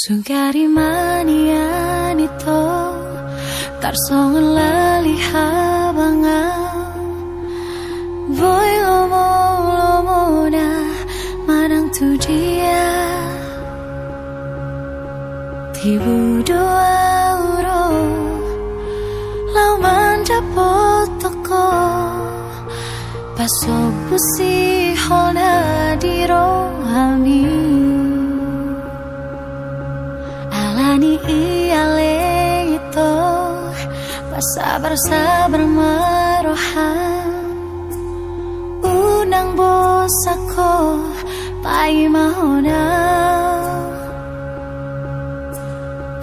Sugari manian itu tarsongan lali habangan Boy lomo na manang tu dia Tibu dua uro lau manja potoko Paso busi hona di rohami Alani iale itu Sabar-sabar marohan Unang bosako Pai mahona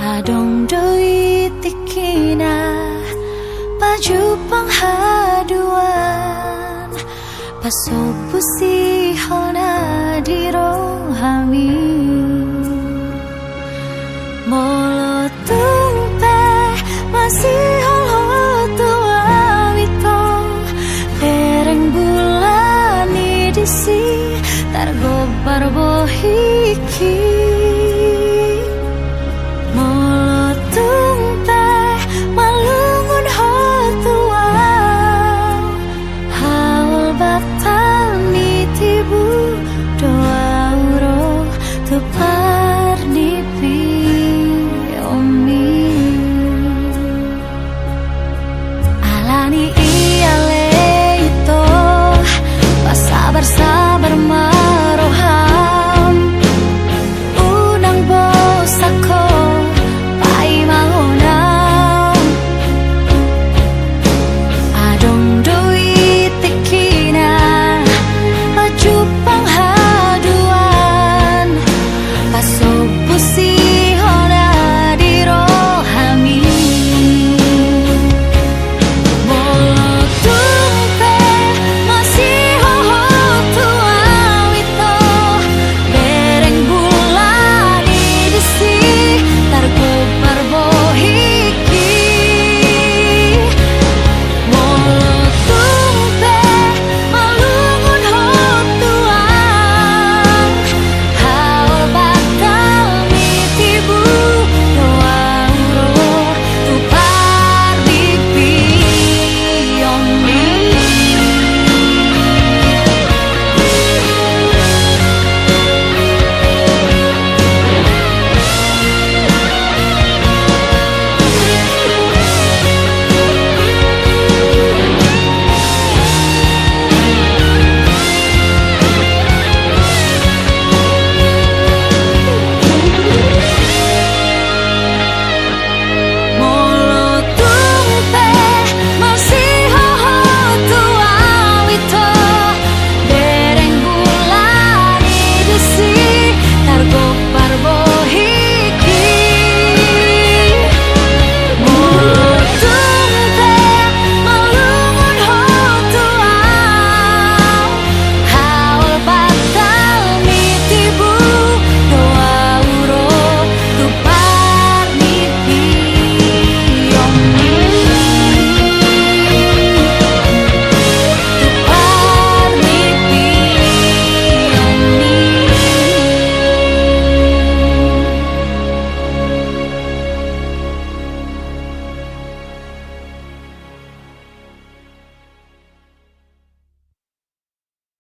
Adong doi tikina Baju penghaduan Pasopu si hona di rohami Molo tumpe masih holo tua wito Pereng bulan di si targobar bohiki